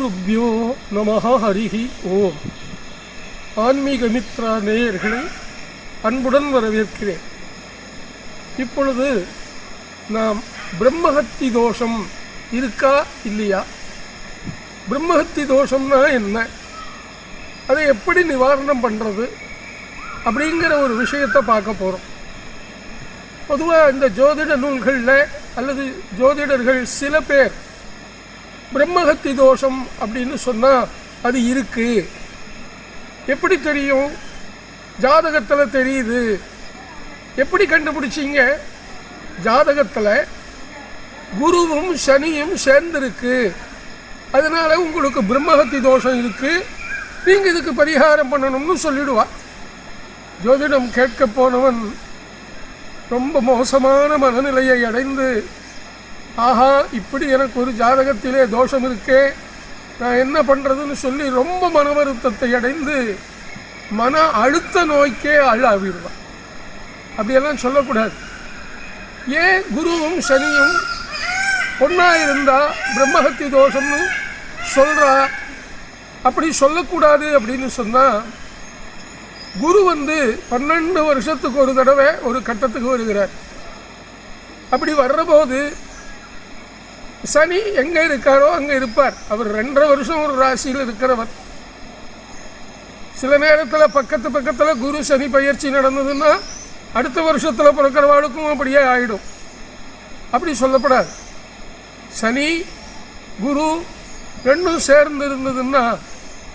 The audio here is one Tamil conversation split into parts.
ஸ்ரீகுருப்யோ நமஹ ஹரிஹி ஓம். ஆன்மீக மித்ரா நேயர்களை அன்புடன் வரவேற்கிறேன். இப்பொழுது நாம் பிரம்மஹத்தி தோஷம் இருக்கா இல்லையா, பிரம்மஹத்தி தோஷம்னா என்ன, அதை எப்படி நிவாரணம் பண்ணுறது அப்படிங்கிற ஒரு விஷயத்தை பார்க்க போகிறோம். பொதுவாக இந்த ஜோதிட நூல்களில் அல்லது ஜோதிடர்கள் சில பேர் பிரம்மஹத்தி தோஷம் அப்படின்னு சொன்னால் அது இருக்குது, எப்படி தெரியும், ஜாதகத்தில் தெரியுது, எப்படி கண்டுபிடிச்சிங்க, ஜாதகத்தில் குருவும் சனியும் சேர்ந்துருக்கு, அதனால் உங்களுக்கு பிரம்மஹத்தி தோஷம் இருக்குது, நீங்கள் இதுக்கு பரிகாரம் பண்ணணும்னு சொல்லிடுவா. ஜோதிடம் கேட்க போனவன் ரொம்ப மோசமான மனநிலையை அடைந்து, ஆஹா இப்படி எனக்கு ஒரு ஜாதகத்திலே தோஷம் இருக்கே, நான் என்ன பண்ணுறதுன்னு சொல்லி ரொம்ப மன வருத்தத்தை அடைந்து மன அழுத்த நோய்க்கே ஆளாகிடுவான். அப்படியெல்லாம் சொல்லக்கூடாது. ஏன் குருவும் சனியும் ஒன்றா இருந்தால் பிரம்மஹத்தி தோஷம்னு சொல்கிறா, அப்படி சொல்லக்கூடாது அப்படின்னு சொன்னால், குரு 12 வருஷத்துக்கு ஒரு தடவை ஒரு கட்டத்துக்கு வருகிறார். அப்படி வர்றபோது சனி எங்கே இருக்காரோ அங்கே இருப்பார். அவர் 2.5 வருஷம் ஒரு ராசியில் இருக்கிறவர். சில நேரத்தில் பக்கத்தில் குரு சனி பயிற்சி நடந்ததுன்னா அடுத்த வருஷத்தில் பிறக்கிறவாளுக்கும் அப்படியே ஆகிடும். அப்படி சொல்லப்படாது. சனி குரு ரெண்டும் சேர்ந்து இருந்ததுன்னா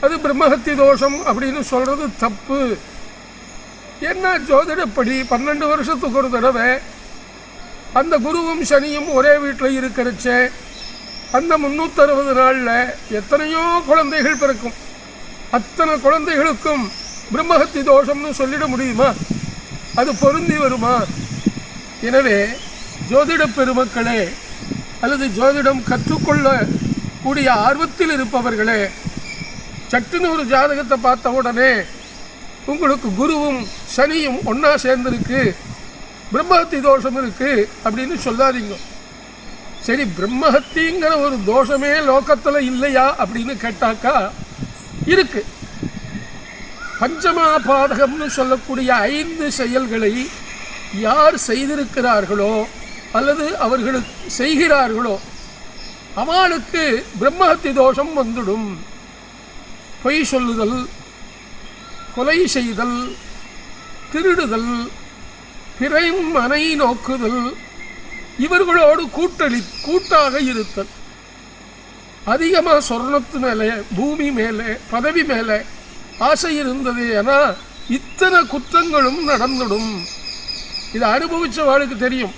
அது பிரம்மஹத்தி தோஷம் அப்படின்னு சொல்கிறது தப்பு. என்ன ஜோதிடப்படி 12 வருஷத்துக்கு ஒரு தடவை அந்த குருவும் சனியும் ஒரே வீட்டில் இருக்கிறச்சே அந்த 360 நாளில் எத்தனையோ குழந்தைகள் பிறக்கும். அத்தனை குழந்தைகளுக்கும் பிரம்மஹத்தி தோஷம்னு சொல்லிட முடியுமா? அது பொருந்தி வருமா? எனவே ஜோதிட பெருமக்களே அல்லது ஜோதிடம் கற்றுக்கொள்ள கூடிய ஆர்வத்தில் இருப்பவர்களே, சட்டுன்னு ஒரு ஜாதகத்தை பார்த்த உடனே உங்களுக்கு குருவும் சனியும் ஒன்றா சேர்ந்துருக்கு, பிரம்மஹத்தி தோஷம் இருக்குது அப்படின்னு சொல்லாதீங்க. சரி, பிரம்மஹத்திங்கிற ஒரு தோஷமே லோகத்தில் இல்லையா அப்படின்னு கேட்டாக்கா இருக்கு. பஞ்சமா பாதகம்னு சொல்லக்கூடிய 5 செயல்களை யார் செய்திருக்கிறார்களோ அல்லது அவர்களுக்கு செய்கிறார்களோ அவளுக்கு பிரம்மஹத்தி தோஷம் வந்துடும். பொய் சொல்லுதல், கொலை செய்தல், திருடுதல், பிறை மனை நோக்குதல், இவர்களோடு கூட்டாக இருத்தல், அதிகமாக சொர்ணத்து மேலே பூமி மேலே பதவி மேலே ஆசை இருந்தது என இத்தனை குற்றங்களும் நடந்துடும். இதை அனுபவித்த வாழ்க்கை தெரியும்,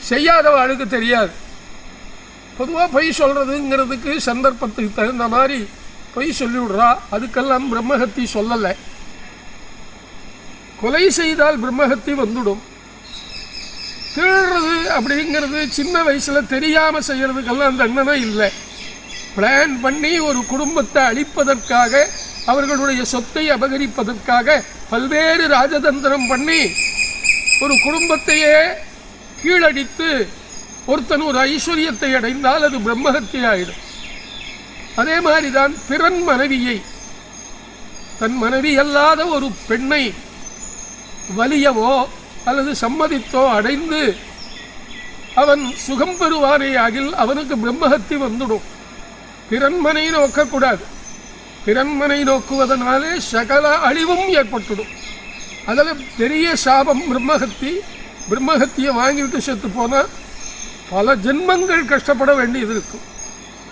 செய்யாத வாழ்க்கை தெரியாது. பொதுவாக பொய் சொல்கிறதுங்கிறதுக்கு சந்தர்ப்பத்துக்கு தகுந்த மாதிரி பொய் சொல்லிவிடுறா, அதுக்கெல்லாம் பிரம்மஹத்தி சொல்லலை. கொலை செய்தால் பிரம்மஹத்தி வந்துடும். திருடுறது அப்படிங்கிறது சின்ன வயசில் தெரியாமல் செய்கிறதுக்கெல்லாம் தண்டனை இல்லை. பிளான் பண்ணி ஒரு குடும்பத்தை அழிப்பதற்காக, அவர்களுடைய சொத்தை அபகரிப்பதற்காக பல்வேறு ராஜதந்திரம் பண்ணி ஒரு குடும்பத்தையே கீழடித்து ஒருத்தன் ஒரு ஐஸ்வர்யத்தை அடைந்தால் அது பிரம்மஹத்தி ஆகிடும். அதே மாதிரி தான் பிறன் மனைவியை, தன் மனைவி அல்லாத ஒரு பெண்ணை வலியவோ அல்லது சம்மதித்தோ அடைந்து அவன் சுகம் பெறுவானே ஆகில் அவனுக்கு பிரம்மஹத்தி வந்துடும். பிறன்மனை நோக்கக்கூடாது. பிறன்மனை நோக்குவதனாலே சகல அழிவும் ஏற்பட்டுடும். அதில் பெரிய சாபம் பிரம்மஹத்தி. பிரம்மஹத்தியை வாங்கிவிட்டு செத்து போனால் பல ஜென்மங்கள் கஷ்டப்பட வேண்டியது இருக்கும்.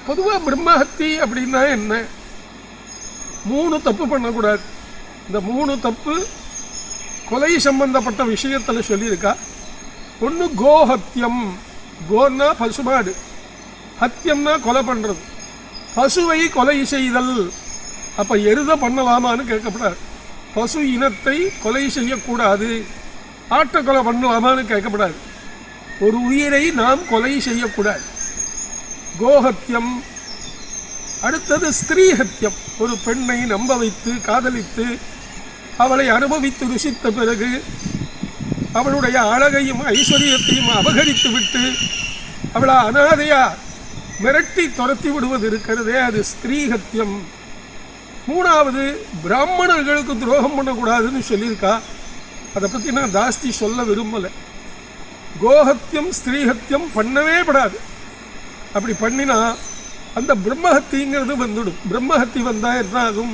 பொதுவாக பிரம்மஹத்தி அப்படின்னா என்ன? 3 தப்பு பண்ணக்கூடாது. இந்த 3 தப்பு கொலை சம்பந்தப்பட்ட விஷயத்தில் சொல்லியிருக்கா. ஒன்று கோஹத்தியம். கோன்னா பசுமாடு, ஹத்தியம்னா கொலை பண்ணுறது. பசுவை கொலை செய்தல். அப்போ எருத பண்ணலாமான்னு கேட்கப்படாது. பசு இனத்தை கொலை செய்யக்கூடாது. ஆட்டை கொலை பண்ணலாமான்னு கேட்கப்படாது. ஒரு உயிரை நாம் கொலை செய்யக்கூடாது. கோஹத்தியம். அடுத்தது ஸ்திரீஹத்தியம். ஒரு பெண்ணை நம்ப வைத்து காதலித்து அவளை அனுபவித்து ருசித்த பிறகு அவளுடைய அழகையும் ஐஸ்வர்யத்தையும் அபகரித்து விட்டு அவளை அனாதையா மிரட்டி துரத்தி விடுவது இருக்கிறதே, அது ஸ்திரீஹத்தியம். மூணாவது, பிராமணர்களுக்கு துரோகம் பண்ணக்கூடாதுன்னு சொல்லியிருக்கா. அதை பற்றி நான் ஜாஸ்தி சொல்ல விரும்பலை. கோஹத்தியம் ஸ்திரீஹத்தியம் பண்ணவே படாது. அப்படி பண்ணினா அந்த பிரம்மஹத்திங்கிறது வந்துடும். பிரம்மஹத்தி வந்தால் என்ன ஆகும்?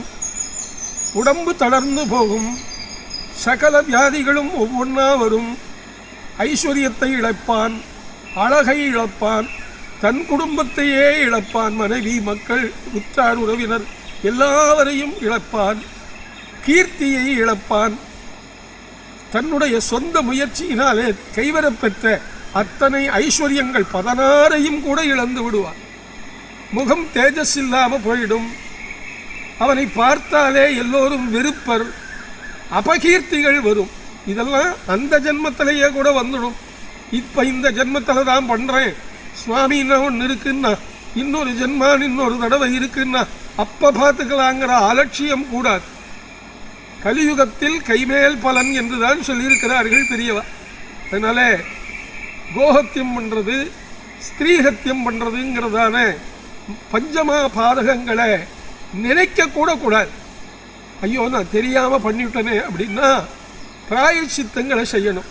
உடம்பு தளர்ந்து போகும், சகல வியாதிகளும் ஒவ்வொன்றா வரும். ஐஸ்வர்யத்தை இழப்பான், அழகை இழப்பான், தன் குடும்பத்தையே இழப்பான், மனைவி மக்கள் உற்றார் உறவினர் எல்லாவரையும் இழப்பான், கீர்த்தியை இழப்பான். தன்னுடைய சொந்த முயற்சியினாலே கைவரப்பெற்ற அத்தனை ஐஸ்வர்யங்கள் 16ஐயும் கூட இழந்து விடுவான். முகம் தேஜஸ் இல்லாமல் போயிடும். அவனை பார்த்தாலே எல்லோரும் வெறுப்பர், அபகீர்த்திகள் வரும். இதெல்லாம் அந்த ஜென்மத்திலேயே கூட வந்துடும். இப்போ இந்த ஜென்மத்தில் தான் பண்ணுறேன், சுவாமின்னா ஒன்று இருக்குன்னா, இன்னொரு ஜென்மான் இன்னொரு தடவை இருக்குன்னா அப்போ பார்த்துக்கலாங்கிற அலட்சியம் கூடாது. கலியுகத்தில் கைமேல் பலன் என்று தான் சொல்லியிருக்கிறார்கள் பெரியவா. அதனால கோஹத்தியம் பண்ணுறது ஸ்திரீஹத்தியம் பண்ணுறதுங்கிறதான பஞ்சமா பாதகங்களை நினைக்க கூட கூடாது. ஐயோ நான் தெரியாமல் பண்ணிவிட்டனே அப்படின்னா பிராயச்சித்தங்களை செய்யணும்.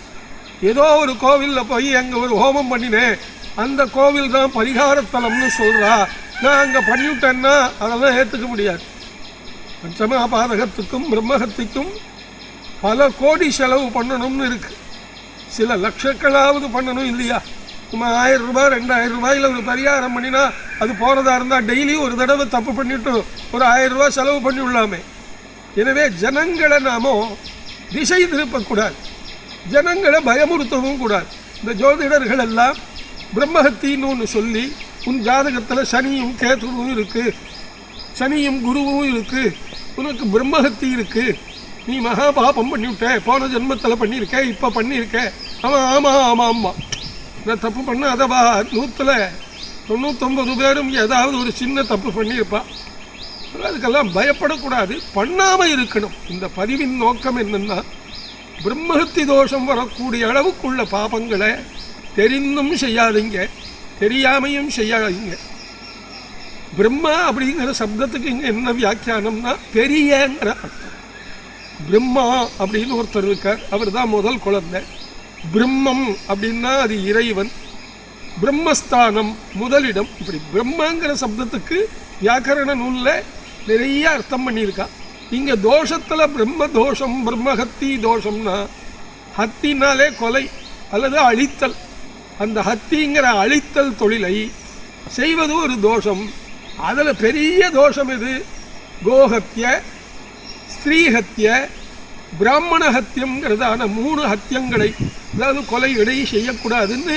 ஏதோ ஒரு கோவிலில் போய் அங்கே ஒரு ஹோமம் பண்ணினேன், அந்த கோவில் தான் பரிகாரத்தலம்னு சொல்கிறா, நான் அங்கே பண்ணிவிட்டேன்னா அதெல்லாம் ஏற்றுக்க முடியாது. பஞ்சமா பாதகத்துக்கும் பிரம்மஹத்திக்கும் பல கோடி செலவு பண்ணணும்னு இருக்குது. சில லட்சங்களாவது பண்ணணும் இல்லையா? நம்ம 1000 ரூபாய் 2000 ரூபாயில் ஒரு பரிகாரம் பண்ணினா அது போகிறதா இருந்தால் டெய்லி ஒரு தடவை தப்பு பண்ணிவிட்டு ஒரு 1000 ரூபாய் செலவு பண்ணி விடலாமே. எனவே ஜனங்களை நாம திசை திருப்பக்கூடாது, ஜனங்களை பயமுறுத்தவும் கூடாது. இந்த ஜோதிடர்கள் எல்லாம் பிரம்மஹத்தின்னு ஒன்று சொல்லி, உன் ஜாதகத்தில் சனியும் கேதுவும் இருக்குது, சனியும் குருவும் இருக்குது, உனக்கு பிரம்மஹத்தி இருக்குது, நீ மகா பாபம் பண்ணிவிட்ட, போன ஜென்மத்தில் பண்ணியிருக்க, இப்போ பண்ணியிருக்க. அவன் ஆமாம் ஆமாம் ஆமாம் நான் தப்பு பண்ண அதவா 199 பேரும் ஏதாவது ஒரு சின்ன தப்பு பண்ணியிருப்பான். அதுக்கெல்லாம் பயப்படக்கூடாது, பண்ணாமல் இருக்கணும். இந்த பதிவின் நோக்கம் என்னென்னா, பிரம்மஹத்தி தோஷம் வரக்கூடிய அளவுக்குள்ள பாபங்களை தெரிந்தும் செய்யாதீங்க, தெரியாமையும் செய்யாதீங்க. பிரம்மா அப்படிங்கிற சப்தத்துக்கு இங்கே என்ன வியாக்கியானம்னா பெரியங்கிற அர்த்தம். பிரம்மா அப்படின்னு ஒருத்தர் இருக்கார், அவர் தான் முதல் குழந்தை. பிரம்மம் அப்படின்னா அது இறைவன், பிரம்மஸ்தானம் முதலிடம். இப்படி பிரம்மங்கிற சப்தத்துக்கு வியாக்கரண நூலில் நிறைய அர்த்தம் பண்ணியிருக்கா. இங்கே தோஷத்தில் பிரம்ம தோஷம், பிரம்மஹத்தி தோஷம்னா, ஹத்தினாலே கொலை அல்லது அழித்தல். அந்த ஹத்திங்கிற அழித்தல் தொழிலை செய்வது ஒரு தோஷம். அதில் பெரிய தோஷம் எது? கோஹத்திய, ஸ்திரீஹத்திய, பிராமண ஹத்தியங்கிறதான 3 ஹத்தியங்களை, அதாவது கொலைகளை செய்யக்கூடாதுன்னு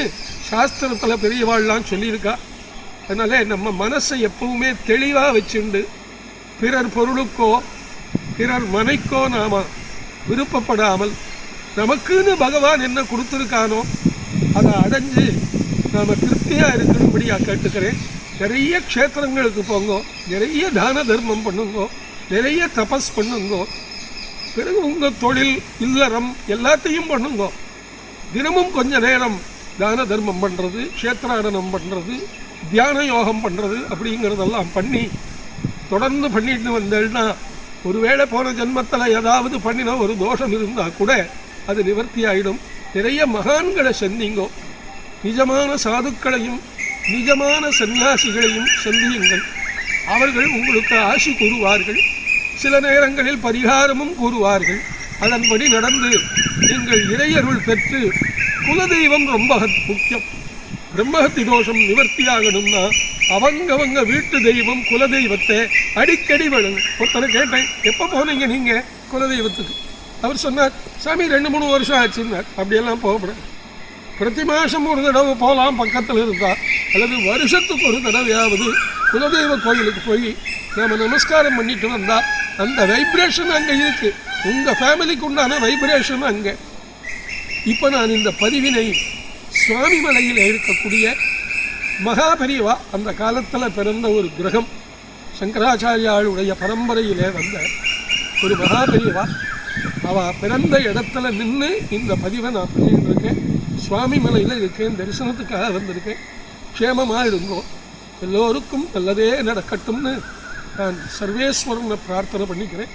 சாஸ்திரத்தில் பெரியவாள்லாம் சொல்லியிருக்கா. அதனால நம்ம மனசை எப்பவுமே தெளிவாக வச்சுண்டு பிறர் பொருளுக்கோ பிறர் மனைக்கோ நாம் விருப்பப்படாமல் நமக்குன்னு பகவான் என்ன கொடுத்துருக்கானோ அதை அடைஞ்சு நாம் திருப்தியாக இருக்கணும்படியாக கேட்டுக்கிறேன். நிறைய க்ஷேத்திரங்களுக்கு போங்கோ, நிறைய தான தர்மம் பண்ணுங்கோ, நிறைய தபஸ் பண்ணுங்கோ. பிறகு உங்கள் தொழில் இல்லறம் எல்லாத்தையும் பண்ணுங்கோ. தினமும் கொஞ்ச நேரம் தான தர்மம் பண்ணுறது, க்ஷேத்ராடனம் பண்ணுறது, தியான யோகம் பண்ணுறது அப்படிங்கிறதெல்லாம் பண்ணி தொடர்ந்து பண்ணிட்டு வந்தேன்னா, ஒருவேளை போன ஜென்மத்தில் ஏதாவது பண்ணினா ஒரு தோஷம் இருந்தால் கூட அது நிவர்த்தி ஆகிடும். நிறைய மகான்களை சந்திங்கோ, நிஜமான சாதுக்களையும் நிஜமான சன்னியாசிகளையும் சந்தியுங்கள். அவர்கள் உங்களுக்கு ஆசி கூறுவார்கள், சில நேரங்களில் பரிகாரமும் கூறுவார்கள். அதன்படி நடந்து நீங்கள் இறையருள் பெற்று, குலதெய்வம் ரொம்ப முக்கியம். பிரம்மஹத்தி தோஷம் நிவர்த்தியாகணும்னா அவங்கவங்க வீட்டு தெய்வம் குலதெய்வத்தை அடிக்கடி வேணும். ஒருத்தனை கேட்டேன், எப்போ போனீங்க நீங்கள் குலதெய்வத்துக்கு? அவர் சொன்னார், சாமி 2-3 வருஷம் ஆச்சுன்னார். அப்படியெல்லாம் போகப்படாது. பிரதி மாதம் ஒரு தடவை போகலாம் பக்கத்தில் இருந்தால், அல்லது வருஷத்துக்கு ஒரு தடவையாவது குலதெய்வ கோயிலுக்கு போய் நாம் நமஸ்காரம் பண்ணிட்டு வந்தால் அந்த வைப்ரேஷன் அங்கே இருக்குது. உங்கள் ஃபேமிலிக்கு உண்டான வைப்ரேஷன் அங்கே. இப்போ நான் இந்த பதிவினை சுவாமி மலையில் இருக்கக்கூடிய மகாபெரிவா, அந்த காலத்தில் பிறந்த ஒரு கிரகம், சங்கராச்சாரியாளுடைய பரம்பரையிலே வந்த ஒரு மகாபெரிவா, அவள் பிறந்த இடத்துல நின்று இந்த பதிவை நான் பண்ணிட்டு இருக்கேன். சுவாமி மலையில் இருக்கேன், தரிசனத்துக்காக வந்திருக்கேன். க்ஷேமமாக இருந்தோம். எல்லோருக்கும் நல்லதே நடக்கட்டும்னு நான் சர்வேஸ்வரனை பிரார்த்தனை பண்ணிக்கிறேன்.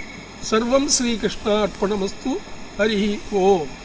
சர்வம் ஸ்ரீகிருஷ்ணா அர்ப்பணமஸ்து. ஹரி ஓம்.